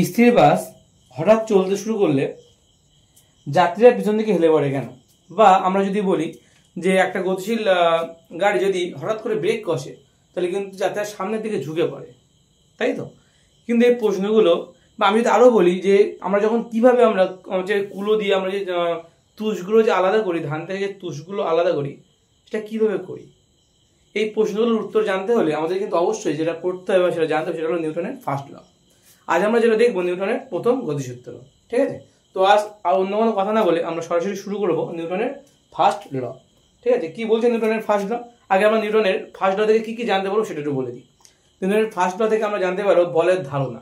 স্থির বাস হঠাৎ চলতে শুরু করলে যাত্রীরা পিছন দিকে হেলে পড়ে কেন? বা আমরা যদি বলি যে একটা গতিশীল গাড়ি যদি হঠাৎ করে ব্রেক কষে তাহলে কিন্তু যাত্রীরা সামনের দিকে ঝুঁকে পড়ে, তাই তো? কিন্তু এই প্রশ্নগুলো, বা আমি যদি আরও বলি যে আমরা যখন কিভাবে আমরা যে কুলো দিয়ে আমরা যে তুষগুলো যে আলাদা করি, ধান থেকে যে তুষগুলো আলাদা করি, সেটা কিভাবে করি, এই প্রশ্নগুলোর উত্তর জানতে হলে আমাদের কিন্তু অবশ্যই যেটা পড়তে হবে সেটা জানতে হবে, সেটা হলো নিউটনের ফার্স্ট ল। আজ আমরা যেটা দেখবো নিউটনের প্রথম গতিসূত্র, ঠিক আছে? তো আজ আর অন্য কোনো কথা না বলে আমরা সরাসরি শুরু করবো নিউটনের ফার্স্ট ল, ঠিক আছে? কি বলছে নিউটনের ফার্স্ট ল? আগে আমরা নিউটনের ফার্স্ট ল থেকে কি কি জানতে পারবো সেটা একটু বলে দিই। নিউটনের ফার্স্ট ল থেকে আমরা জানতে পারবো বলের ধারণা,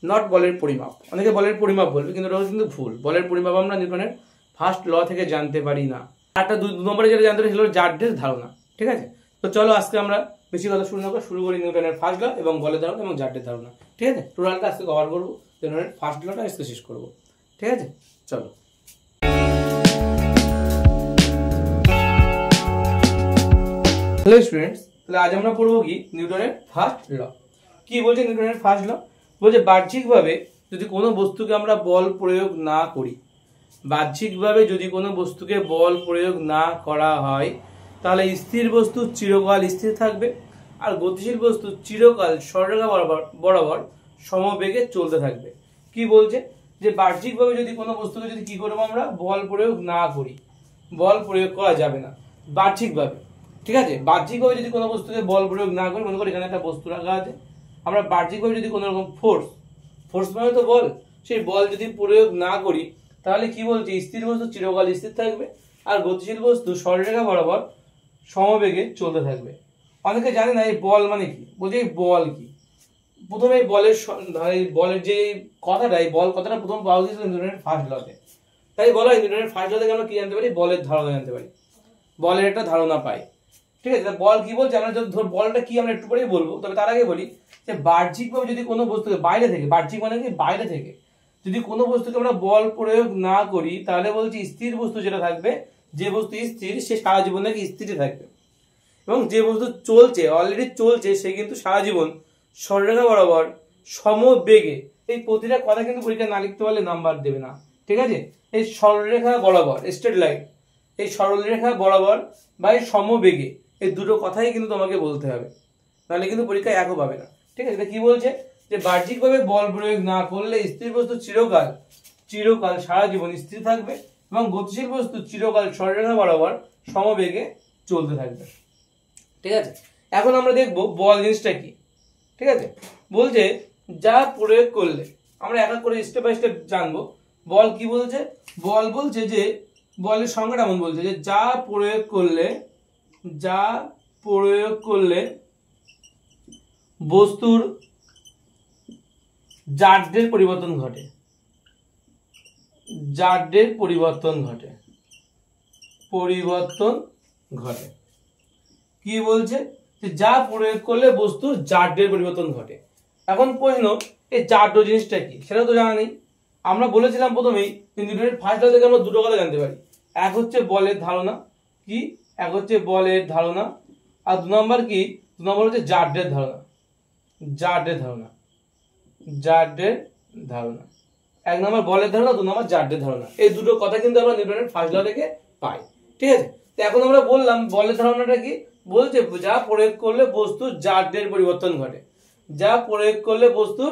নট বলের পরিমাপ। অনেকে বলের পরিমাপ বলবে, কিন্তু ওটা কিন্তু ভুল। বলের পরিমাপ আমরা নিউটনের ফার্স্ট ল থেকে জানতে পারি না। একটা দু নম্বরে যেটা জানতে পারি সেটা হলো জাড্ডের ধারণা, ঠিক আছে? তো চলো আজকে আমরা বেশি কথা শুরু করি নিউটনের ফার্স্ট ল এবং বলের ধারণা এবং জাড্ডের ধারণা, ঠিক আছে? টোটালটা আজকে কভার করবো, নিউটনের ফার্স্ট লটা আজকে শেষ করবো, ঠিক আছে? চলো। হ্যালো স্টুডেন্টস, তাহলে আজ আমরা পড়বো কি নিউটনের ফার্স্ট ল। কি বলছে নিউটনের ফার্স্ট ল? বলছে বাহ্যিকভাবে যদি কোনো বস্তুকে আমরা বল প্রয়োগ না করি, বাহ্যিকভাবে যদি কোনো বস্তুকে বল প্রয়োগ না করা হয় তাহলে স্থির বস্তু চিরকাল স্থির থাকবে, আর গতিশীল বস্তু চিরকাল সরলরেখা বরাবর সমবেগে চলতে থাকবে। কি বলছে যে বাহ্যিকভাবে যদি কোনো বস্তুকে যদি কি করবো আমরা বল প্রয়োগ না করি, বল প্রয়োগ করা যাবে না বাহ্যিকভাবে, ঠিক আছে? বাহ্যিকভাবে যদি কোনো বস্তুকে বল প্রয়োগ না করি, মনে করি এখানে একটা বস্তু রাখা আছে, আমরা বাহ্যিকভাবে যদি কোনো রকম ফোর্স মানে তো বল, সেই বল যদি প্রয়োগ না করি তাহলে কি বলছে স্থির বস্তু চিরকাল স্থির থাকবে আর গতিশীল বস্তু সরলরেখা বরাবর সমবেগে চলতে থাকবে। অনেকে জানে না এই বল মানে কি। বলছে এই বল কি? প্রথমে এই বলের যে কথাটা, এই বল কথাটা প্রথম পাওয়া গিয়েছিল নিউটনের ফার্স্ট লতে। তাই বলা হয় নিউটনের ফার্স্ট ল থেকে আমরা কি জানতে পারি? বলের ধারণা জানতে পারি, বলের একটা ধারণা পাই, ঠিক আছে? বল কি বলছে আমরা যদি বলটা কি আমরা একটু পরেই বলবো, তবে তার আগে বলি যে বাহ্যিকভাবে যদি কোনো বস্তুকে বাইরে থেকে, বাহ্যিক মানে কি বাইরে থেকে যদি কোনো বস্তুকে আমরা বল প্রয়োগ না করি তাহলে বলছি স্থির বস্তু যেটা থাকবে, যে বস্তু স্থির সে সারা জীবন নাকি স্থিরই থাকবে, এবং যে বস্তু চলছে, অলরেডি চলছে, সে কিন্তু সারা জীবন সরলরেখা বরাবর সমবেগে, এই প্রতিটা কথা কিন্তু পরীক্ষা না লিখতে পারলে নাম্বার দেবে না, ঠিক আছে? এই সরলরেখা বরাবর, স্ট্রেট লাইন, এই সরলরেখা বরাবর বা এই সমবেগে, এই দুটো কথাই কিন্তু তোমাকে বলতে হবে, নাহলে কিন্তু পরীক্ষায় একও পাবে না, ঠিক আছে? এটা কি বলছে যে বাহ্যিকভাবে বল প্রয়োগ না করলে স্থির বস্তু চিরকাল সারা জীবন স্থির থাকবে এবং গতিশীল বস্তু চিরকাল সরলরেখা বরাবর সমবেগে চলতে থাকবে, ঠিক আছে? এখন আমরা দেখবো বল জিনিসটা কি, ঠিক আছে? বলছে যা প্রয়োগ করলে, আমরা এক এক করে স্টেপ বাই স্টেপ জানবো। বল কি বলছে? বল বলছে যে বলের সংজ্ঞাটা এমন বলছে যে যা প্রয়োগ করলে বস্তুর জাড্যের পরিবর্তন ঘটে, জাড্যের পরিবর্তন ঘটে। কি বলছে? যে যা প্রয়োগ করলে বস্তুর জাড্যের পরিবর্তন ঘটে। এখন প্রশ্ন, এই জাড্য জিনিসটা কি সেটা তো জানা নেই। আমরা বলেছিলাম প্রথমেই নিউটনের ফার্স্ট ল থেকে আমরা দুটো কথা জানতে পারি। এক হচ্ছে বলের ধারণা, কি? এক হচ্ছে বলের ধারণা, আর দু নম্বর কি? দু নম্বর হচ্ছে জাড্যের ধারণা। এক নম্বর বলের ধারণা, দু নম্বর জাড্যের ধারণা। এই দুটো কথা কিন্তু আমরা নিউটনের ফার্স্ট ল থেকে পাই, ঠিক আছে? তো এখন আমরা বললাম বলের ধারণাটা কি। বলছে যা প্রয়োগ করলে বস্তুর জাড্যের পরিবর্তন ঘটে, যা প্রয়োগ করলে বস্তুর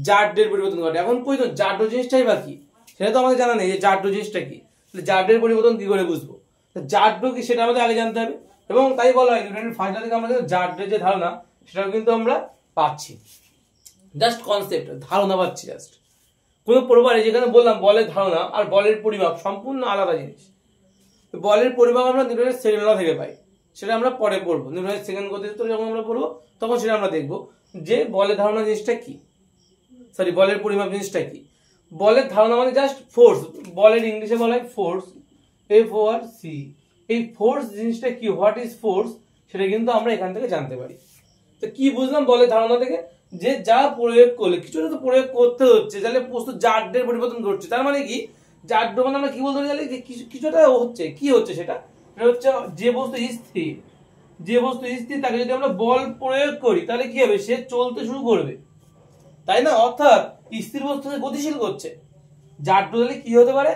জাড্যের পরিবর্তন ঘটে। এখন প্রশ্ন, জাড্য জিনিসটাই বা কি সেটা তো আমাদের জানা নেই, যে জাড্য জিনিসটা কি, জাড্যের পরিবর্তন কি করে বুঝবো? জাড্য কি সেটা আমাদের আগে জানতে হবে, এবং তাই বলা হয় নিউটনের ফার্স্ট ল থেকে আমরা জাড্যের যে ধারণা সেটাও কিন্তু আমরা পাচ্ছি, জাস্ট কনসেপ্ট, ধারণা পাচ্ছি জাস্ট। কোনো প্রবাহে যেখানে বললাম বলের ধারণা আর বলের পরিমাপ সম্পূর্ণ আলাদা জিনিস। বলের পরিমাপ আমরা নিউটনের সেকেন্ড ল থেকে পাই, সেটা আমরা পরে পড়বো। নিউটনের সেকেন্ড গতিসূত্র যখন আমরা পড়বো তখন সেটা আমরা দেখবো যে বলের ধারণা জিনিসটা কি, বলের পরিমাপ জিনিসটা কি। বলের ধারণা মানে জাস্ট ফোর্স, বলের ইংলিশে বলা হয় ফোর্স, FORC। এই ফোর্স জিনিসটা কি, হোয়াট ইজ ফোর্স, সেটা কিন্তু আমরা এখান থেকে জানতে পারি। তো কি বুঝলাম বলের ধারণা থেকে? যে যা প্রয়োগ করলে, কিছুটা তো প্রয়োগ করতে হচ্ছে, তাহলে বস্তু জাড্যের পরিবর্তন ঘটছে। তার মানে কি? জাড্য মানে আমরা কি বলতে পারি যে কিছুটা হচ্ছে, কি হচ্ছে সেটা হচ্ছে যে বস্তু স্থির, তাকে যদি আমরা বল প্রয়োগ করি তাহলে কি হবে? সে চলতে শুরু করবে, তাই না? অর্থাৎ স্থির বস্তুকে গতিশীল করছে। জাড্য হলে কি হতে পারে,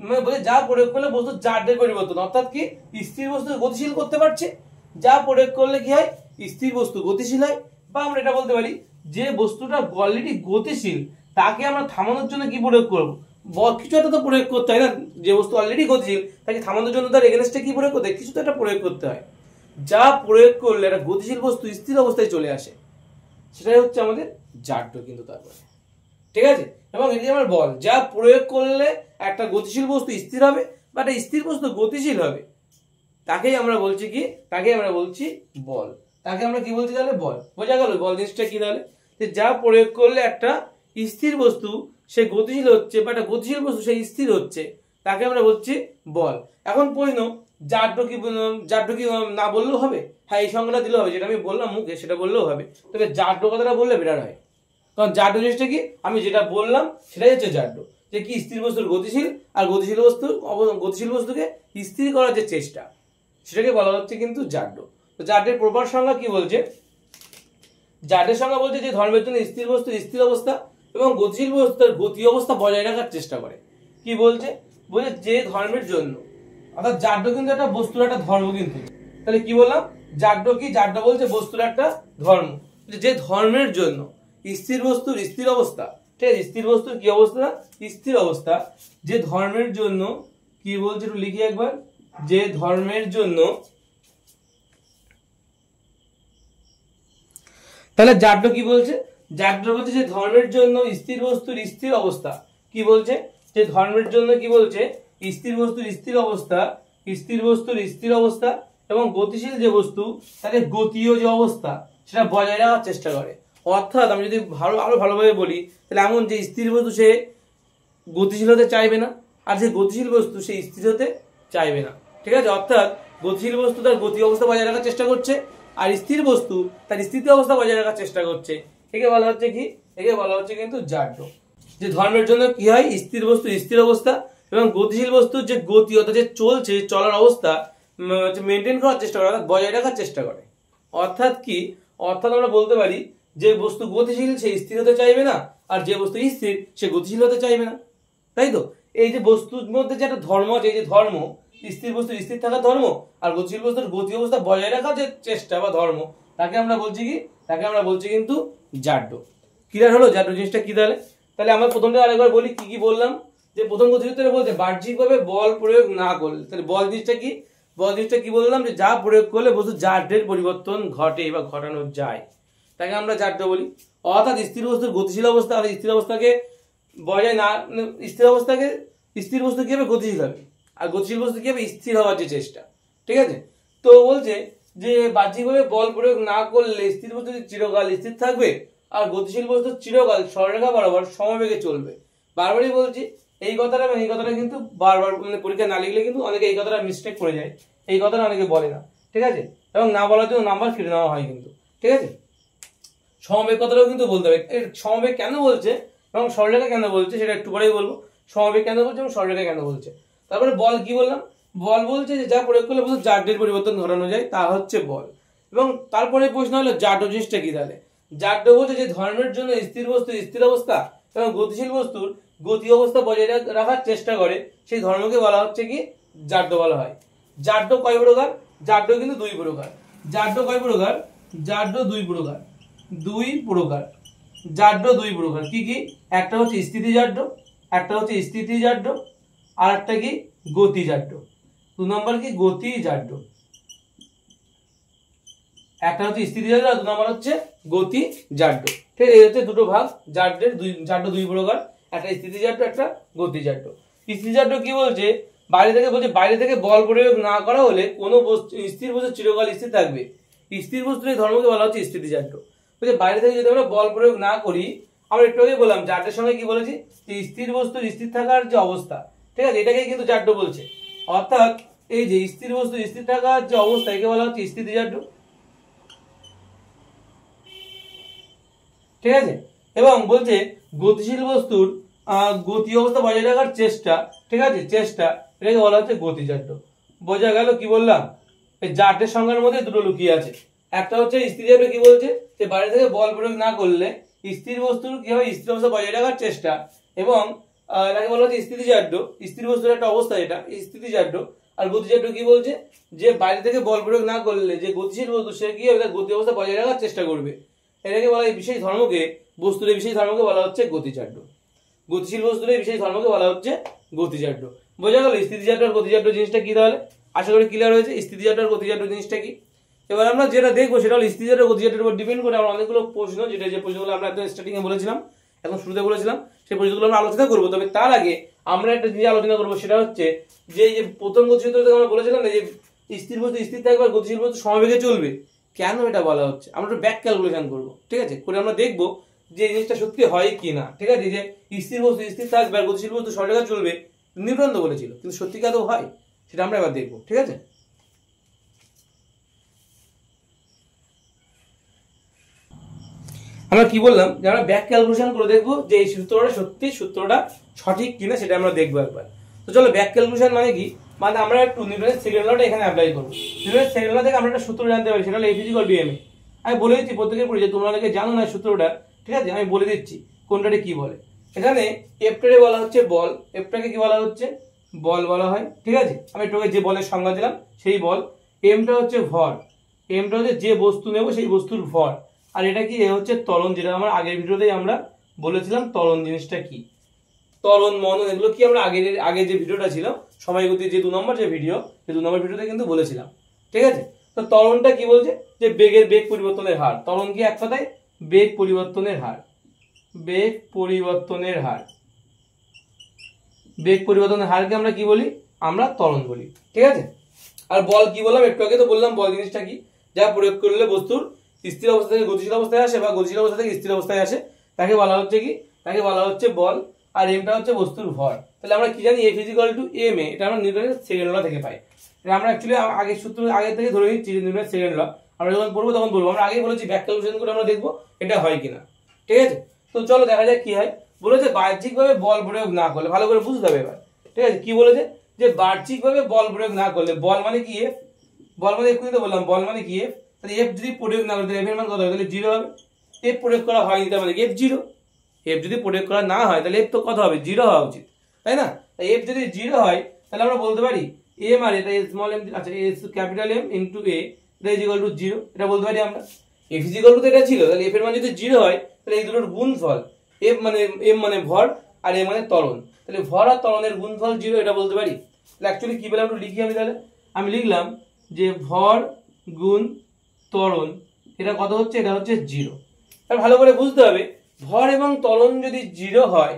মানে বলে যা প্রয়োগ করলে বস্তু জাড্যের পরিবর্তন, অর্থাৎ কি স্থির বস্তুকে গতিশীল করতে পারছে। যা প্রয়োগ করলে কি হয়, স্থির বস্তু গতিশীল হয়। বা আমরা এটা বলতে পারি যে বস্তুটা অলরেডি গতিশীল তাকে আমরা থামানোর জন্য কি প্রয়োগ করবো, কিছু একটা তো প্রয়োগ করতে হয় না। যে বস্তু অলরেডি গতিশীল তাকে থামানোর জন্য তার এগেনস্টে কি প্রয়োগ করতে হয়, কিছু তো একটা প্রয়োগ করতে হয়। যা প্রয়োগ করলে একটা গতিশীল বস্তু স্থির অবস্থায় চলে আসে, সেটাই হচ্ছে আমাদের জাড্য কিন্তু। তারপরে ঠিক আছে, এবং এটি আমার বল, যা প্রয়োগ করলে একটা গতিশীল বস্তু স্থির হবে বা একটা স্থির বস্তু গতিশীল হবে, তাকেই আমরা বলছি কি, তাকেই আমরা বলছি বল। তাকে আমরা কি বলছি তাহলে, বল। বোঝা গেল বল জিনিসটা কি তাহলে, যে যা প্রয়োগ করলে একটা স্থির বস্তু সে গতিশীল হচ্ছে বা একটা গতিশীল বস্তু সে স্থির হচ্ছে, তাকে আমরা বলছি বল। এখন প্রশ্ন, জাড্য কি, জাড্য কি না বললেও হবে? হ্যাঁ, এই সংজ্ঞাটা দিলেও হবে, যেটা আমি বললাম মুখে সেটা বললেও হবে, তবে জাড্য কথাটা বললে বেটার হয়। কারণ জাড্য জিনিসটা কি, আমি যেটা বললাম সেটাই হচ্ছে জাড্য, যে কি স্থির বস্তুর গতিশীল আর গতিশীল বস্তুকে স্থির করার যে চেষ্টা, সেটাকে বলা হচ্ছে কিন্তু জাড্য। তো জাড্যের প্রপার সংজ্ঞা কি বলছে, জাড্যের সংজ্ঞা বলছে যে ধর্মের জন্য স্থির বস্তু স্থির অবস্থা এবং গতিশীল বস্তু তার গতি অবস্থা বজায় রাখার চেষ্টা করে। কি বলছে, বলছে যে ধর্মের জন্য, অর্থাৎ জাড্য কিন্তু একটা বস্তুর একটা ধর্ম কিন্তু। তাহলে কি বললাম, জাড্য কি, জাড্য বলছে বস্তুর একটা ধর্ম, যে ধর্মের জন্য স্থির বস্তুর স্থির অবস্থা, ঠিক আছে, স্থির বস্তুর কি অবস্থা, স্থির অবস্থা, যে ধর্মের জন্য কি বলছে একটু লিখি একবার, যে ধর্মের জন্য, তাহলে জাড্য কি বলছে, জাড্য বলছে যে ধর্মের জন্য স্থির বস্তুর স্থির অবস্থা, কি বলছে, যে ধর্মের জন্য কি বলছে, স্থির বস্তুর স্থির অবস্থা, স্থির বস্তুর স্থির অবস্থা এবং গতিশীল যে বস্তু তাদের গতীয় যে অবস্থা সেটা বজায় রাখার চেষ্টা করে। অর্থাৎ আমি যদি আরো ভালোভাবে বলি, তাহলে এমন যে স্থির বস্তু সে গতিশীল হতে চাইবে না, আর যে গতিশীল বস্তু সে স্থির হতে চাইবে না। ঠিক আছে, অর্থাৎ গতিশীল বস্তু তার গতি অবস্থা বজায় রাখার চেষ্টা করছে, আর স্থির বস্তু তার স্থিতি অবস্থা বজায় রাখার চেষ্টা করছে। একে বলা হচ্ছে কি, একে বলা হচ্ছে কিন্তু জাড্য। যে ধর্মের জন্য কি হয়, স্থির বস্তু স্থির অবস্থা এবং গতিশীল বস্তুর যে গতি, অর্থাৎ যে চলছে চলার অবস্থা মেনটেন করার চেষ্টা করে, অর্থাৎ বজায় রাখার চেষ্টা করে। অর্থাৎ কি, অর্থাৎ আমরা বলতে পারি যে বস্তু গতিশীল সে স্থির হতে চাইবে না, আর যে বস্তু স্থির সে গতিশীল হতে চাইবে না, তাই তো। এই যে বস্তুর মধ্যে যে একটা ধর্ম আছে, এই যে ধর্ম, স্থির বস্তু স্থির থাকার ধর্ম আর গতিশীল বস্তুর গতি অবস্থা বজায় রাখার যে চেষ্টা বা ধর্ম, তাকে আমরা বলছি কি, তাকে আমরা বলছি কিন্তু জাড্য। ক্লিয়ার হলো জাড্য জিনিসটা কি তাহলে? তাহলে আমরা প্রথমটা আরেকবার বলি, কি কি বললাম, যে প্রথম গতিসূত্রে বলতে বাহ্যিকভাবে বল প্রয়োগ না করলে, তাহলে বল জিনিসটা কি, বল জিনিসটা কি বললাম, যে যা প্রয়োগ করলে বস্তু জাড্যের পরিবর্তন ঘটে বা ঘটানো যায়, তাকে আমরা জাড্য বলি। অর্থাৎ স্থির বস্তুর গতিশীল অবস্থা আর স্থির অবস্থাকে বজায় না, স্থির অবস্থাকে, স্থির বস্তু কি হবে, গতিশীল হবে, আর গতিশীল বস্তু কি হবে, স্থির হওয়ার যে চেষ্টা। ঠিক আছে, তো বলছে যে বাহ্যিকভাবে বল প্রয়োগ না করলে স্থির বস্তু চিরকাল স্থির থাকবে আর গতিশীল বস্তু চিরকাল সরলরেখা বরাবর সমবেগে চলবে। বারবারই বলছি এই কথাটা, এই কথাটা কিন্তু বারবার পরীক্ষা না লিখলে কিন্তু অনেকে এই কথাটা মিস্টেক করে যায়, এই কথাটা অনেকে বলে না। ঠিক আছে, এবং না বলার জন্য নাম্বার কেটে নেওয়া হয় কিন্তু। ঠিক আছে, সমবেগ কথাটাও কিন্তু বলতে হবে। সমবেগ কেন বলছে এবং সরলরেখা কেন বলছে সেটা একটু পরেই বলবো। সমবেগ কেন বলছে এবং সরলরেখা কেন বলছে। তারপরে বল কি বললাম, বল বলছে যে যা প্রয়োগ করলে বলছে জাড্যের পরিবর্তন ঘটানো যায়, তা হচ্ছে বল। এবং তারপরে প্রশ্ন হলো জাড্য জিনিসটা কি তাহলে। জাড্য বলছে যে ধর্মের জন্য স্থির বস্তু স্থির অবস্থা এবং গতিশীল বস্তুর গতি অবস্থা বজায় রাখার চেষ্টা করে, সেই ধর্মকে বলা হচ্ছে কি, জাড্য বলা হয়। জাড্য কয় প্রকার, জাড্য কিন্তু দুই প্রকার। জাড্য কয় প্রকার, জাড্য দুই প্রকার, দুই প্রকার, জাড্য দুই প্রকার। কি কি, একটা হচ্ছে স্থিতি জাড্য, একটা হচ্ছে স্থিতি জাড্য, আর একটা কি গতি জাড্য। 2 নম্বর কি গতি জাড্য, একটা হচ্ছে স্থিতি জাড্য আর 2 নম্বর হচ্ছে গতি জাড্য। ঠিক আছে, এই হচ্ছে দুটো ভাগ জাড্যের, জাড্য দুই প্রকার, একটা স্থিতি জাড্য একটা গতি জাড্য। স্থিতি জাড্য কি বলছে, বাইরে থেকে বলছে বাইরে থেকে বল প্রয়োগ না করা হলে কোনো বস্তু স্থির বস্তু চিরকাল স্থির থাকবে, স্থির বস্তুর এই ধর্মকে বলা হচ্ছে স্থিতি জাড্য। বলছে বাইরে থেকে যদি আমরা বল প্রয়োগ না করি, আমরা একটু আগে বললাম জাড্যের সঙ্গে কি বলেছি, যে স্থির বস্তুর স্থির থাকার যে অবস্থা, ঠিক আছে, এটাকে কিন্তু জাড্য বলছে। অর্থাৎ এই যে স্থির বস্তু স্থির থাকার যে অবস্থা, একে বলা হচ্ছে স্থিতি জাড্য। ঠিক আছে, এবং বলছে গতিশীল বস্তুর গতি অবস্থা বজায় রাখার চেষ্টা, ঠিক আছে, চেষ্টা, এটাকে বলা হচ্ছে গতি জাড্য। বোঝা গেল কি বললাম, এই জাড্যের সংজ্ঞার মধ্যে দুটো লুকিয়ে আছে। একটা হচ্ছে স্থিতি জাড্য কি বলছে, যে বাইরে থেকে বল প্রয়োগ না করলে স্থির বস্তুর কি হবে, স্থির অবস্থা বজায় রাখার চেষ্টা, এবং এটাকে বলা হচ্ছে স্থিতিজাড্য। স্থির বস্তুর একটা অবস্থা এটা স্থিতিজাড্য। আর গতিজাড্য কি বলছে, যে বাইরে থেকে বল প্রয়োগ না করলে যে গতিশীল বস্তু সে কি হবে, তার গতি অবস্থা বজায় রাখার চেষ্টা করবে। এটাকে বলা হয় বিশেষ ধর্মকে, বস্তুর বিশেষ ধর্মকে বলা হচ্ছে গতিজাড্য। গতিশীল বস্তুর বিশেষ ধর্মকে বলা হচ্ছে গতিজাড্য। বোঝা গেল স্থিতিজাড্য আর গতিজাড্য জিনিসটা কি? তাহলে আশা করি ক্লিয়ার হয়েছে স্থিতিজাড্য আর গতিজাড্য জিনিসটা কি। এবার আমরা যেটা দেখবো সেটা হলো স্থিতিজাড্য গতিজাড্যের উপর ডিপেন্ড করে আমরা অনেকগুলো প্রশ্ন, যেটা যে প্রশ্নগুলো আমরা একদম স্টার্টিং এ বলেছিলাম, এখন শুরুতে বলেছিলাম, সেই প্রশ্নগুলো আমরা আলোচনা করবো। তবে তার আগে আমরা একটা জিনিস আলোচনা করবো, সেটা হচ্ছে যে প্রথম গতিসূত্র থেকে আমরা বলেছিলাম যে স্থির বস্তু স্থির থাকবে আর গতিশীল বস্তু সমবেগে চলবে। কেন এটা বলা হচ্ছে আমরা একটু ব্যাক ক্যালকুলেশন করবো, ঠিক আছে, করে আমরা দেখবো যে এই জিনিসটা সত্যি হয় কি না। ঠিক আছে, যে স্থির বস্তু স্থির থাকবে আর গতিশীল বস্তু সবেগে চলবে, নিউটন তো বলেছিল, কিন্তু সত্যি কি আদৌ হয় সেটা আমরা এবার দেখবো। ঠিক আছে, আমরা কি বললাম যে আমরা ব্যাক ক্যালকুলেশন করে দেখবো যে এই সূত্রটা সত্যি সূত্রটা সঠিক কিনা, সেটা আমরা দেখবো একবার। তো চলো ব্যাক ক্যালকুলেশন মানে কি, মানে আমরা একটু নিউটনের সেকেন্ড লটা এখানে অ্যাপ্লাই করবো। নিউটনের সেকেন্ড ল থেকে আমরা একটা সূত্র জানতে পারি, সেটা হলো F = ma। আমি বলে দিচ্ছি প্রত্যেকের পড়ি, যে তোমরা অনেকে জানো না সূত্রটা, ঠিক আছে, আমি বলে দিচ্ছি কোনটাকে কি বলে। এখানে এফটারে বলা হচ্ছে বল, এফটাকে কি বলা হচ্ছে, বল বলা হয়। ঠিক আছে, আমি তোকে যে বলের সংজ্ঞা দিলাম সেই বল। এমটা হচ্ছে ভর, এমটা হচ্ছে যে বস্তু নেব সেই বস্তুর ভর। আর এটা কি, হচ্ছে ত্বরণ, যেটা আমরা আগের ভিডিওতেই আমরা বলেছিলাম ত্বরণ জিনিসটা কি। ত্বরণ, মনন, এগুলো কি আমরা আগে যে ভিডিওটা ছিল সময়গতি যে 2 নম্বর যে ভিডিও, সেই 2 নম্বর ভিডিওতে কিন্তু বলেছিলাম। ঠিক আছে, তো ত্বরণটা কি বলছে, যে বেগ পরিবর্তনের হার। ত্বরণ কি এক কথায় বেগ পরিবর্তনের হার, বেগ পরিবর্তনের হার। বেগ পরিবর্তনের হারকে আমরা কি বলি, আমরা ত্বরণ বলি। ঠিক আছে, আর বল কি বললাম, একটু আগে তো বললাম বল জিনিসটা কি, যা প্রয়োগ করলে বস্তুর স্থির অবস্থা থেকে গতিশীল অবস্থায় আসে বা গতিশীল অবস্থা থেকে স্থির অবস্থায় আসে, তাকে বলা হচ্ছে কি, তাকে বলা হচ্ছে বল। আর এমটা হচ্ছে বস্তুর ভর। তাহলে আমরা কি জানি, F = ma, এটা আমরা নিউটনের সেকেন্ড ল থেকে পাই। এটা আমরা অ্যাকচুয়ালি আগের সূত্র আগে থেকে ধরে নিচ্ছি যে নিউটনের সেকেন্ড ল, আমরা যখন পড়বো তখন বলবো। আমরা আগেই বলেছি ব্যাক ক্যালকুলেশন করে আমরা দেখবো এটা হয় কিনা। ঠিক আছে, তো চলো দেখা যাক কি হয়। বলেছে বাহ্যিকভাবে বল প্রয়োগ না করলে, ভালো করে বুঝতে হবে এবার। ঠিক আছে, কি বলেছে, যে বাহ্যিকভাবে বল প্রয়োগ না করলে, বল মানে কি F, বল মানে এক্ষুনি তো বললাম বল মানে কি F, তাহলে F যদি প্রয়োগ না করে তাহলে F এর মান কত হবে, তাহলে 0 হবে। F প্রয়োগ করা হয়নি তার মানে F 0। F যদি প্রয়োগ করা না হয় তাহলে F তো কত হবে, 0 হওয়া উচিত, তাই না? তাই F যদি 0 হয় তাহলে আমরা বলতে পারি m, আর এটা স্মল m, আচ্ছা ক্যাপিটাল M ইনটু a, এটা = 0, এটা বলতে পারি আমরা। F = তো এটা ছিল, তাহলে F এর মান যদি 0 হয় তাহলে এই দুটোর গুণফল, F মানে m মানে ভর আর a মানে ত্বরণ, তাহলে ভর আর ত্বরণের গুণফল 0, এটা বলতে পারি। তাহলে অ্যাকচুয়ালি কি বলে আমরা লিখি, আমি লিখলাম যে ভর গুণ ত্বরণ, এটা কত হচ্ছে, এটা হচ্ছে 0। তাহলে ভালো করে বুঝতে হবে, ভর এবং ত্বরণ যদি 0 হয়,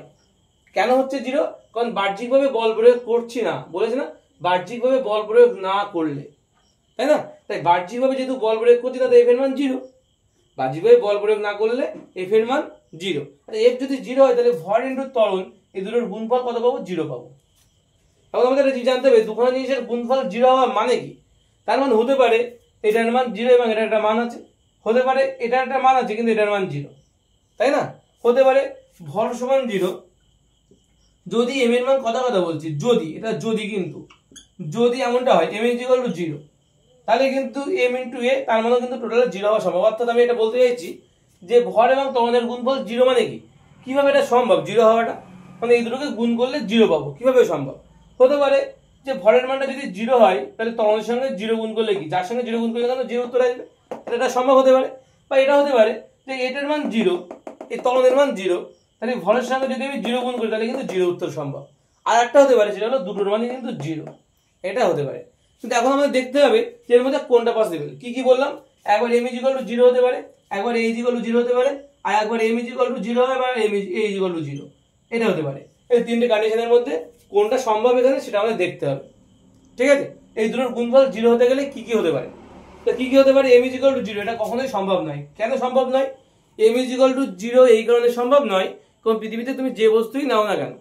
কেন হচ্ছে 0, কারণ বাহ্যিকভাবে বল প্রয়োগ করছি না, বলেছে না, বাহ্যিকভাবে বল প্রয়োগ না করলে, তাই না? তাই বাহ্যিকভাবে যেহেতু বল প্রয়োগ করছি তাহলে F এর মান 0, বাহ্যিকভাবে বল প্রয়োগ না করলে F এর মান 0। F যদি 0 হয় তাহলে ভর ইনটু ত্বরণ, এই দুটোর গুণফল কত পাবো, 0 পাবো। এখন আমাদের এটা জানতে হবে দুখানা জিনিসের গুণফল 0 হওয়া মানে কি। তার মানে হতে পারে এটার মান 0 এবং এটার একটা মান আছে, হতে পারে এটার একটা মান আছে কিন্তু এটার মান 0, তাই না? হতে পারে ভর সমান 0 যদি m এর মান কথা বলছি, যদি এটা যদি, কিন্তু যদি এমনটা হয় m = 0, তাহলে কিন্তু m ইনটু a তার মানে কিন্তু টোটাল 0 হওয়া সম্ভব। অর্থাৎ আমি এটা বলতে চাইছি যে ভর এবং ত্বরণের গুণফল 0 মানে কি, কিভাবে এটা সম্ভব 0 হওয়াটা, মানে এই দুটোকে গুণ করলে 0 পাবো, কিভাবে সম্ভব। হতে পারে যে ভরের মানটা যদি 0 হয় তাহলে ত্বরণের সঙ্গে 0 গুণ করলে কি, যার সঙ্গে 0 গুণ করলে কেন 0 উত্তর আসবে, এটা সম্ভব হতে পারে। বা এটা হতে পারে যে এটার মান 0, এই ত্বরণের মান 0, তাহলে ভরের সঙ্গে যদি আমি 0 গুণ করি তাহলে কিন্তু 0 উত্তর সম্ভব। আর একটা হতে পারে সেটা হলো দুটোর মানই কিন্তু 0, এটা হতে পারে। কিন্তু এখন আমাদের দেখতে হবে যে এর মধ্যে কোনটা পসিবল। কি কি বললাম, একবার m = 0 হতে পারে, একবার a = 0 হতে পারে, আর একবার m = 0 হয় বা a = 0, এটা হতে পারে। এই তিনটে কন্ডিশনের মধ্যে কোনটা সম্ভব এখানে সেটা আমাদের দেখতে হবে। ঠিক আছে, এই দুটোর গুণফল 0 হতে গেলে কি কি হতে পারে, তো কি কি হতে পারে, m = 0, এটা কখনোই সম্ভব নয়। কেন সম্ভব নয়, m = 0 এই কারণে সম্ভব নয় কারণ পৃথিবীতে তুমি যে বস্তুই নাও না কেন,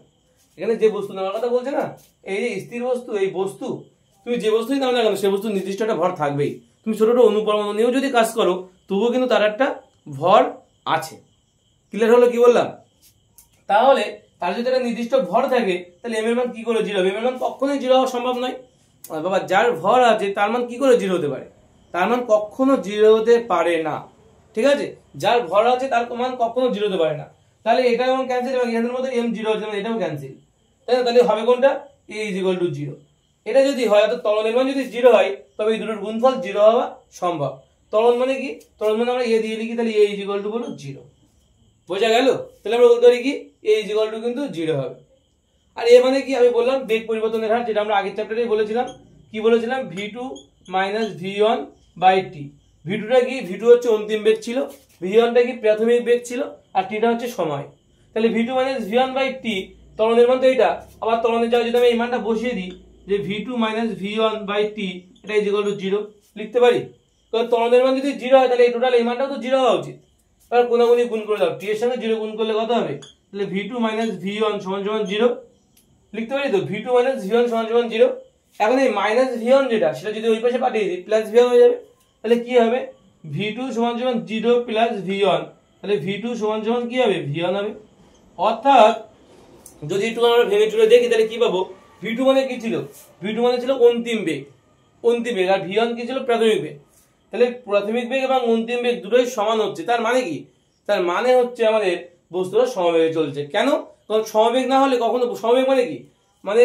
এখানে যে বস্তু নেওয়ার কথা বলছে না, এই যে স্থির বস্তু, এই বস্তু তুমি যে বস্তুই নাও না কেন সে বস্তু নির্দিষ্ট একটা ভর থাকবেই। তুমি ছোট ছোট অনুপরমাণু নিয়েও যদি কাজ করো তবুও কিন্তু তার একটা ভর আছে। ক্লিয়ার হলো কি বললাম? তাহলে তার যদি একটা নির্দিষ্ট ভর থাকে তাহলে m এর মান কি করে 0 হবে, m এর মান কখনোই 0 হওয়া সম্ভব নয়। বাবা, যার ভর আছে তার মান কি করে 0 হতে পারে, তার মান কখনো 0 হতে পারে না। ঠিক আছে, যার ভর আছে তার মান কখনো 0 হতে পারে না। তাহলে এটা যেমন ক্যান্সেল এবং এখানের মধ্যে m0 আছে মানে এটাও ক্যান্সেল, তাই না? তাহলে হবে কোনটা? a = 0। এটা যদি হয় অর্থাৎ ত্বরণের মান যদি 0 হয় তবে এই দুটোর গুণফল 0 হওয়া সম্ভব। ত্বরণ মানে কি? ত্বরণ মানে আমরা a দিয়ে লিখি, তাহলে a = 0। বোঝা গেল? তাহলে আমরা বলতে পারি কি a = কিন্তু 0 হবে। আর এ মানে কি? আমি বললাম বেগ পরিবর্তনের হার, যেটা আমরা আগের চ্যাপ্টারেই বলেছিলাম। কি বলেছিলাম? v2 - v1/t। v2টা কি? v2 হচ্ছে অন্তিম বেগ ছিল, v1টা কি? প্রাথমিক বেগ ছিল, আর tটা হচ্ছে সময়। তাহলে v2 - v1/t ত্বরণের মান তো এটা। আবার ত্বরণের জায়গায় যদি আমি এই মানটা বসিয়ে দিই যে v2 - v1/t এটা = 0 লিখতে পারি। কারণ ত্বরণের মান যদি 0 হয় তাহলে এই টোটাল এই মানটাও তো 0 হওয়া উচিত। তাহলে কোনাকুনি গুণ করে দাও, t এর সঙ্গে 0 গুণ করলে কত হবে? তাহলে v2 - v1 = 0 লিখতে পারি তো। v2 - v1 = 0। এখন এই -v1 যেটা সেটা যদি ওই পাশে পাঠিয়ে দিই প্লাস v1 হয়ে যাবে। তাহলে কি হবে? v2 = 0 প্লাস v1, তাহলে v2 = কি হবে? v1 হবে। অর্থাৎ যদি একটু আমরা ভেঙে চুরে দেখি তাহলে কি পাবো? v2 মানে কি ছিল? v2 মানে ছিল অন্তিম বেগ, অন্তিম বেগ। আর v1 কি ছিল? প্রাথমিক বেগ। তাহলে প্রাথমিক বেগ এবং অন্তিম বেগ দুটোই সমান হচ্ছে। তার মানে কি? তার মানে হচ্ছে আমাদের বস্তুটা সমবেগে চলছে। কেন? কারণ সমবেগ না হলে কখনো, সমবেগ মানে কি? মানে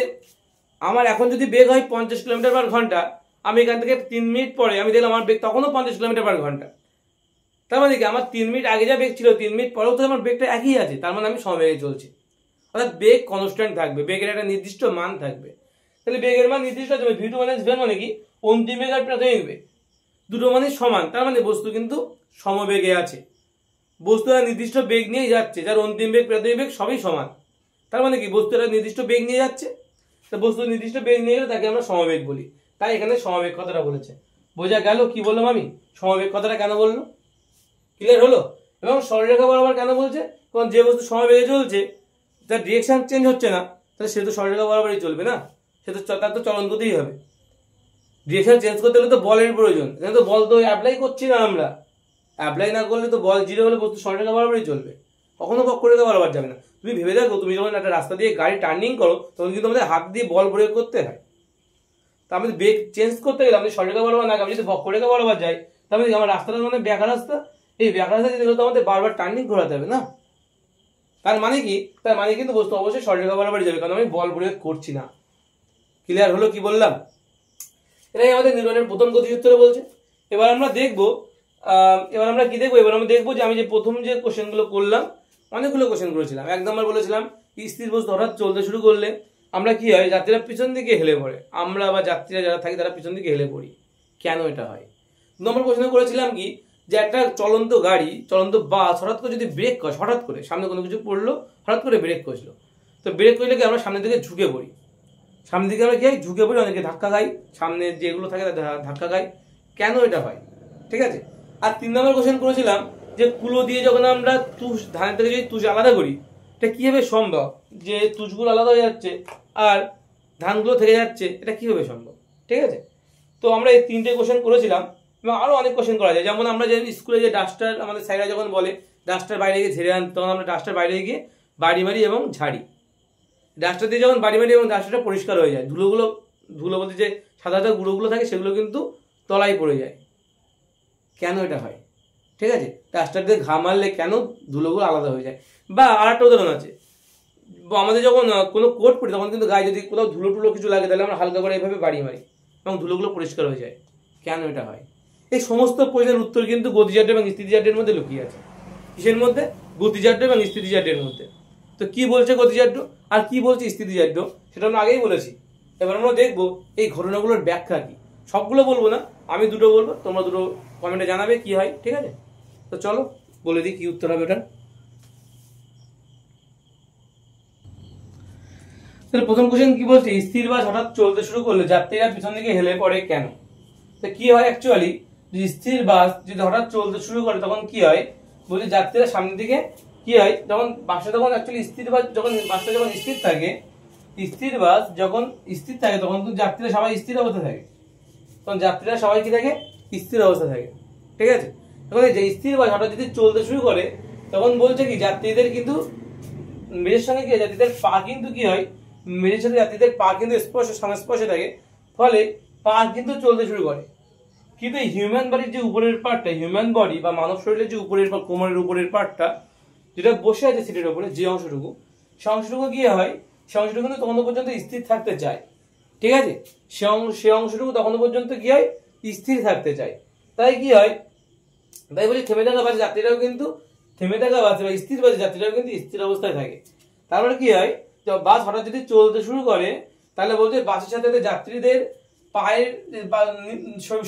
আমার এখন যদি বেগ হয় 50 কিলোমিটার/ঘন্টা, আমি এখান থেকে 3 মিনিট পরে আমি দেখলাম আমার বেগ তখনও 50 কিলোমিটার/ঘন্টা। তার মানে কি? আমার 3 মিনিট আগে যা বেগ ছিল 3 মিনিট পরেও তো আমার বেগটা একই আছে, তার মানে আমি সমবেগে চলছি। অর্থাৎ বেগ কনস্ট্যান্ট থাকবে, বেগের একটা নির্দিষ্ট মান থাকবে। তাহলে বেগের মান নির্দিষ্ট থাকবে। v2 - v1 মানে কি? অন্তিম বেগ আর প্রাথমিক বেগ দুটো মানে সমান, তার মানে বস্তু কিন্তু সমবেগে আছে। বস্তু একটা নির্দিষ্ট বেগ নিয়ে যাচ্ছে, যার অন্তিম বেগ প্রাথমিক বেগ সবই সমান। তার মানে কি? বস্তু একটা নির্দিষ্ট বেগ নিয়ে যাচ্ছে, তো বস্তু নির্দিষ্ট বেগ নিয়ে গেলে তাকে আমরা সমবেগ বলি। তাই এখানে সমবেগ কথাটা বলেছে। বোঝা গেল কি বললাম আমি? সমবেগ কথাটা কেন বললো? ক্লিয়ার হলো? এবং সরলরেখা বরাবর কেন বলছে? কারণ যে বস্তু সমবেগে চলছে তার ডিরেকশন চেঞ্জ হচ্ছে না, তাহলে সে তো সরলরেখা বরাবরই চলবে না, সে তো তার তো চলন গতিই হবে। ডিরেকশন চেঞ্জ করতে হলে তো বলের প্রয়োজন, এখানে তো বল তো অ্যাপ্লাই করছি না আমরা। অ্যাপ্লাই না করলে তো বল 0 হলে বস্তু সরলরেখা বরাবরই চলবে, কখনো বক্ররেখা বরাবর যাবে না। তুমি ভেবে দেখো, তুমি যখন একটা রাস্তা দিয়ে গাড়ি টার্নিং করো তখন কিন্তু আমাদের হাত দিয়ে বল প্রয়োগ করতে হয়। তা আমি বেগ চেঞ্জ করতে গেলে আমি সরলরেখা বরাবর না, আমি যদি বক্ররেখা বরাবর যাই তাহলে আমার রাস্তাটা মানে বেঁকা রাস্তা, এই বেঁকা রাস্তা যেতে গেলে তো আমাদের বারবার টার্নিং ঘোরাতে হবে না। তার মানে কি? তার মানে কিন্তু বস্তু অবশ্যই সরলরেখা বরাবরই যাবে, কারণ আমি বল প্রয়োগ করছি না। ক্লিয়ার হলো কি বললাম? এটাই আমাদের নিউটনের প্রথম গতিসূত্র বলছে। এবার আমরা দেখবো এবার আমরা দেখবো যে আমি যে প্রথম যে কোশ্চেনগুলো করলাম, অনেকগুলো কোশ্চেন করেছিলাম। 1 নম্বর বলেছিলাম স্থির বস্তু হঠাৎ চলতে শুরু করলে আমরা কি হয়? যাত্রীরা পিছন দিকে হেলে পড়ে, আমরা বা যাত্রীরা যারা থাকি তারা পিছন দিকে হেলে পড়ি। কেন এটা হয়? 2 নম্বর কোশ্চেন করেছিলাম কি, যে একটা চলন্ত গাড়ি, চলন্ত বাস হঠাৎ করে যদি ব্রেক করে, হঠাৎ করে সামনে কোনো কিছু পড়লো, হঠাৎ করে ব্রেক করছিল, তো ব্রেক করলে কি আমরা সামনের দিকে ঝুঁকে পড়ি, সামনের দিকে আমরা কি হয়? ঝুঁকে পড়ি, অনেকে ধাক্কা খাই, সামনে যেগুলো থাকে ধাক্কা খাই। কেন এটা হয়? ঠিক আছে। আর 3 নম্বর কোশ্চেন করেছিলাম যে কুলো দিয়ে যখন আমরা তুষ, ধানের থেকে যদি তুষ আলাদা করি, এটা কিভাবে সম্ভব? যে তুষগুলো আলাদা হয়ে যাচ্ছে আর ধানগুলো থেকে যাচ্ছে, এটা কিভাবে সম্ভব? ঠিক আছে। তো আমরা এই 3টে কোশ্চেন করেছিলাম এবং আরো অনেক কোশ্চেন করা যায়। যেমন আমরা যে স্কুলে যে ডাস্টার, আমাদের স্যাররা যখন বলে ডাস্টার বাইরে গিয়ে ঝেড়ে আন, তখন আমরা ডাস্টার বাইরে গিয়ে বাড়ি মারি এবং ঝাড়ি। ডাস্টার দিয়ে যখন বাড়ি মারি এবং ডাস্টারটা পরিষ্কার হয়ে যায়, ধুলো বলতে যে সাদা সাদা গুঁড়োগুলো থাকে সেগুলো কিন্তু তলায় পড়ে যায়। কেন এটা হয়? ঠিক আছে। ডাস্টার দিয়ে ঘা মারলে কেন ধুলোগুলো আলাদা হয়ে যায়? বা আর একটা উদাহরণ আছে, আমাদের যখন কোনো কোট পরি তখন কিন্তু গায়ে যদি কোথাও ধুলো টুলো কিছু লাগে তাহলে আমরা হালকা করে এইভাবে বাড়ি মারি এবং ধুলোগুলো পরিষ্কার হয়ে যায়। কেন এটা হয়? এই সমস্ত প্রশ্নের উত্তর কিন্তু গতিজাড্য এবং স্থিতিজাড্যের মধ্যে লুকিয়ে আছে। কিসের মধ্যে? গতিজাড্য এবং স্থিতিজাড্যের মধ্যে। তো কি বলছে গতিজাড্য আর কি বলছে স্থিতিজাড্য সেটা আমরা আগেই বলেছি। এবার আমরা দেখবো এই ঘটনাগুলোর ব্যাখ্যা কি। সবগুলো বলবো না, আমি দুটো বলবো, তোমরা দুটো কমেন্টে জানাবে কি হয়। ঠিক আছে, তো চলো বলে দিই কি উত্তর হবে ওটার। তাহলে প্রথম কোশ্চেন কি বলছে? স্থির বাস হঠাৎ চলতে শুরু করলে যাত্রীরা পিছন দিকে হেলে পড়ে কেন? তো কি হয় অ্যাকচুয়ালি, যে স্থির বাস যদি হঠাৎ চলতে শুরু করে তখন কি হয়? বলছে যাত্রীরা সামনের দিকে কি হয়, যখন বাসটা যখন অ্যাকচুয়ালি স্থির বাস, যখন বাসটা যখন স্থির থাকে, স্থির বাস যখন স্থির থাকে তখন কিন্তু যাত্রীরা সবাই স্থির অবস্থা থাকে, তখন যাত্রীরা সবাই কি থাকে? স্থির অবস্থা থাকে। ঠিক আছে। এখন এই যে স্থির বাস হঠাৎ যদি চলতে শুরু করে তখন বলছে কি যাত্রীদের কিন্তু মেঝের সঙ্গে কি যাত্রীদের পা কিন্তু কি হয়, মেঝের সাথে যাত্রীদের পা কিন্তু সংস্পর্শে থাকে, ফলে পা কিন্তু চলতে শুরু করে। কিন্তু এই হিউম্যান বডির যে উপরের পার্টটা, হিউম্যান বডি বা মানব শরীরের যে উপরের বা কোমরের উপরের পার্টটা যেটা বসে আছে সিটের উপরে, যে অংশটুকু, সে অংশটুকু কি হয়, সে অংশটুকু কিন্তু তখন পর্যন্ত স্থির থাকতে চায়। ঠিক আছে, সে অংশটুকু তখন পর্যন্ত কি হয়, স্থির থাকতে চায়। তাই কি হয়, তাই বলি থেমে থাকা বাসে যাত্রীরাও কিন্তু থেমে থাকা বাসে বা স্থির বাসে যাত্রীরাও কিন্তু স্থির অবস্থায় থাকে। তারপরে কি হয়, বাস হঠাৎ যদি চলতে শুরু করে তাহলে বলছে বাসের সাথে যাত্রীদের পায়ের বা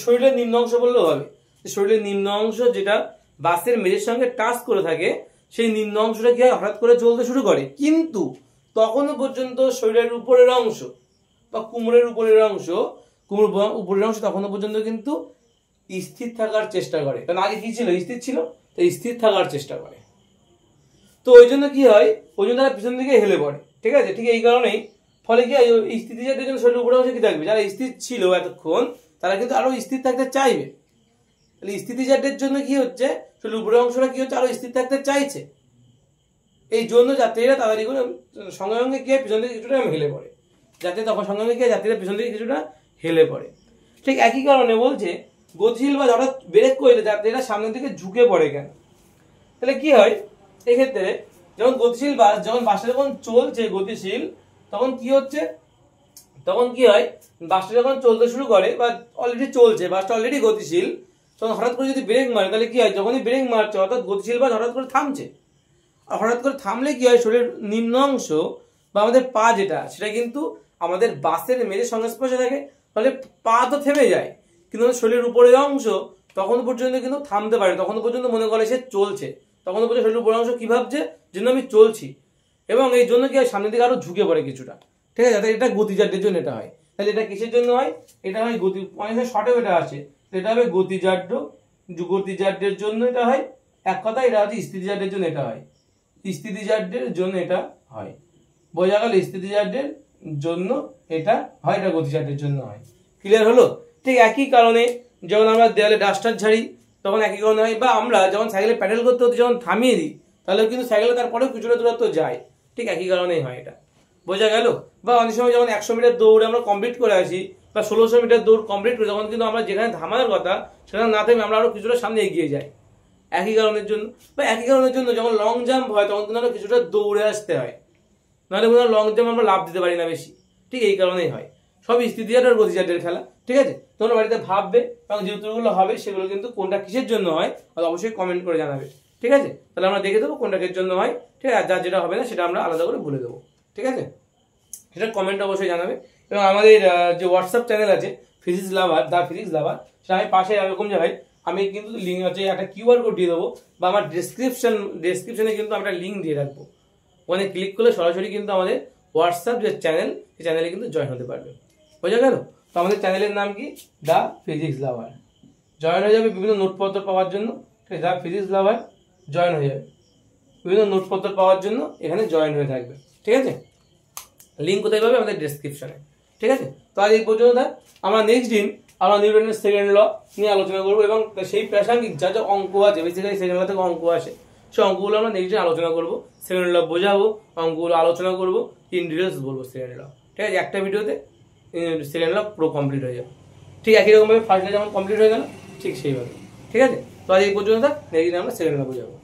শরীরের নিম্ন অংশ বললেও হবে, শরীরের নিম্ন অংশ যেটা বাসের মেঝের সঙ্গে টাচ করে থাকে, সেই নিম্ন অংশটা কি হয়, হঠাৎ করে চলতে শুরু করে। কিন্তু তখনও পর্যন্ত শরীরের উপরের অংশ বা কোমরের উপরের অংশ, কোমর উপরের অংশ তখনও পর্যন্ত কিন্তু স্থির থাকার চেষ্টা করে। কারণ আগে কি ছিল, স্থির ছিল, তো স্থির থাকার চেষ্টা করে। তো ওই জন্য কি হয়, ওই জন্য তারা পিছন দিকে হেলে পড়ে। ঠিক আছে, ঠিক এই কারণেই ফলে কি হয়, স্থিতিজাতের জন্য শরীরের উপরে অংশ কি থাকবে, যারা স্থির ছিল এতক্ষণ তারা কিন্তু আরো স্থির থাকতে চাইবে। তাহলে স্থিতিজাতের জন্য কি হচ্ছে, শরীরের উপরের অংশটা কি হচ্ছে, আরো স্থির থাকতে চাইছে। এই জন্য যাত্রীরা তাড়াতাড়ি করে সঙ্গে সঙ্গে কি হয়, পিছন দিকে কিছুটা হেলে পড়ে। যাত্রী তখন সঙ্গে সঙ্গে কি হয়, যাত্রীরা পিছন দিকে কিছুটা হেলে পড়ে। ঠিক একই কারণে বলছে গতিশীল বা হঠাৎ ব্রেক করলে যাত্রীরা সামনের দিকে ঝুঁকে পড়ে কেন। তাহলে কি হয়, এক্ষেত্রে যখন গতিশীল বাস, যখন বাসটা যখন চলছে গতিশীল, তখন কি হচ্ছে, তখন কি হয়, বাসটা যখন চলতে শুরু করে বা অলরেডি চলছে, বাসটা অলরেডি গতিশীল, তখন হঠাৎ করে যদি ব্রেক মারে তাহলে কি হয়, যখনই ব্রেক মারছে অর্থাৎ গতিশীল বাস হঠাৎ করে থামছে। আর হঠাৎ করে থামলে কি হয়, শরীরের নিম্ন অংশ বা আমাদের পা যেটা, সেটা কিন্তু আমাদের বাসের মেঝের সংস্পর্শে থাকে, তাহলে পা তো থেমে যায়, কিন্তু শরীরের উপরের অংশ তখন পর্যন্ত কিন্তু থামতে পারে, তখন পর্যন্ত মনে করে সে চলছে, তখন পর্যন্ত শরীরের উপরের অংশ কি ভাবছে, যেন আমি চলছি। এবং এই জন্য কি হয়, সামনের দিকে আরো ঝুঁকে পড়ে কিছুটা। ঠিক আছে, এটা গতিজাড্যের জন্য এটা হয়। তাহলে এটা কিসের জন্য হয়, এটা হয় গতি, অনেক শর্টেও এটা আছে, এটা হবে গতিজাড্য, গতিজাড্যের জন্য এটা হয়। এক কথা এটা হচ্ছে স্থিতিজাড্যের জন্য এটা হয়, স্থিতিজাড্যের জন্য এটা হয়। বোঝা গেল, স্থিতিজাড্যের জন্য এটা হয়, এটা গতিজাড্যের জন্য হয়। ক্লিয়ার হলো? ঠিক একই কারণে যখন আমরা দেয়ালে ডাস্টার ঝাড়ি তখন একই কারণে হয়, বা আমরা যখন সাইকেলে প্যাডেল করতে হতে যখন থামিয়ে দিই তাহলে কিন্তু সাইকেলে তারপরেও কিছুটা দূরত্ব যায়। ঠিক একই কারণেই হয় এটা। বোঝা গেল? বা অনেক সময় যখন 100 মিটার দৌড়ে আমরা কমপ্লিট করে আসি বা 1600 মিটার দৌড় কমপ্লিট করে, তখন কিন্তু আমরা যেখানে থামার কথা সেখানে না থেমে আমরা আরো কিছুটা সামনে এগিয়ে যাই একই কারণের জন্য। বা একই কারণের জন্য যখন লং জাম্প হয় তখন কিন্তু আমরা কিছুটা দৌড়ে আসতে হয়, নাহলে কোনো লং জাম্প আমরা লাভ দিতে পারি না বেশি। ঠিক এই কারণেই হয়। সব স্থিতিজাত আর গতিজাতের খেলা। ঠিক আছে, তোমরা বাড়িতে ভাববে এবং যে উত্তরগুলো হবে সেগুলো কিন্তু কোনটা কিসের জন্য হয় আর অবশ্যই কমেন্ট করে জানাবে। ঠিক আছে, তাহলে আমরা দেখে দেবো কোনটা কিসের জন্য হয়। ঠিক আছে, যার যেটা হবে না সেটা আমরা আলাদা করে বলে দেবো। ঠিক আছে, সেটা কমেন্ট অবশ্যই জানাবে। এবং আমাদের যে হোয়াটসঅ্যাপ চ্যানেল আছে ফিজিক্স লাভার, দা ফিজিক্স লাভার, সেটা আমি পাশে এরকম জায়গায় আমি কিন্তু লিঙ্ক আছে, একটা কিউআর কোড দিয়ে দেবো, বা আমার ডেসক্রিপশনে কিন্তু আমি একটা লিঙ্ক দিয়ে রাখবো। ওখানে ক্লিক করলে সরাসরি কিন্তু আমাদের হোয়াটসঅ্যাপ যে চ্যানেল, সেই চ্যানেলে কিন্তু জয়েন হতে পারবে। বোঝা গেল? তো আমাদের চ্যানেলের নাম কি, দা ফিজিক্স লাভার। জয়েন হয়ে যাবে বিভিন্ন নোটপত্র পাওয়ার জন্য। ঠিক আছে, দা ফিজিক্স লাভার জয়েন হয়ে যাবে বিভিন্ন নোটপত্র পাওয়ার জন্য, এখানে জয়েন হয়ে থাকবে। ঠিক আছে, লিঙ্ক কোথায় পাবে, আমাদের ডেসক্রিপশনে। ঠিক আছে, তো আজ এই পর্যন্ত থাক। আমরা নেক্সট দিন আমরা নিউটনের সেকেন্ড ল নিয়ে আলোচনা করবো, এবং সেই প্রাসঙ্গিক যা যা অঙ্ক আছে, বেসিক্যালি সেকেন্ড ল থেকে অঙ্ক আসে, সেই অঙ্কগুলো আমরা নেক্সট দিন আলোচনা করবো। সেকেন্ড ল বোঝাবো, অঙ্কগুলো আলোচনা করবো, ইন ডিটেলস বলবো সেকেন্ড ল। ঠিক আছে, একটা ভিডিওতে সেকেন্ড ল পুরো কমপ্লিট হয়ে যাবে। ঠিক একই রকমভাবে ফার্স্ট ল যেমন কমপ্লিট হয়ে গেল, ঠিক সেইভাবে। ঠিক আছে, তো আজ এই পর্যন্ত থাক, নেক্সট দিন আমরা সেকেন্ড ল বোঝাবো।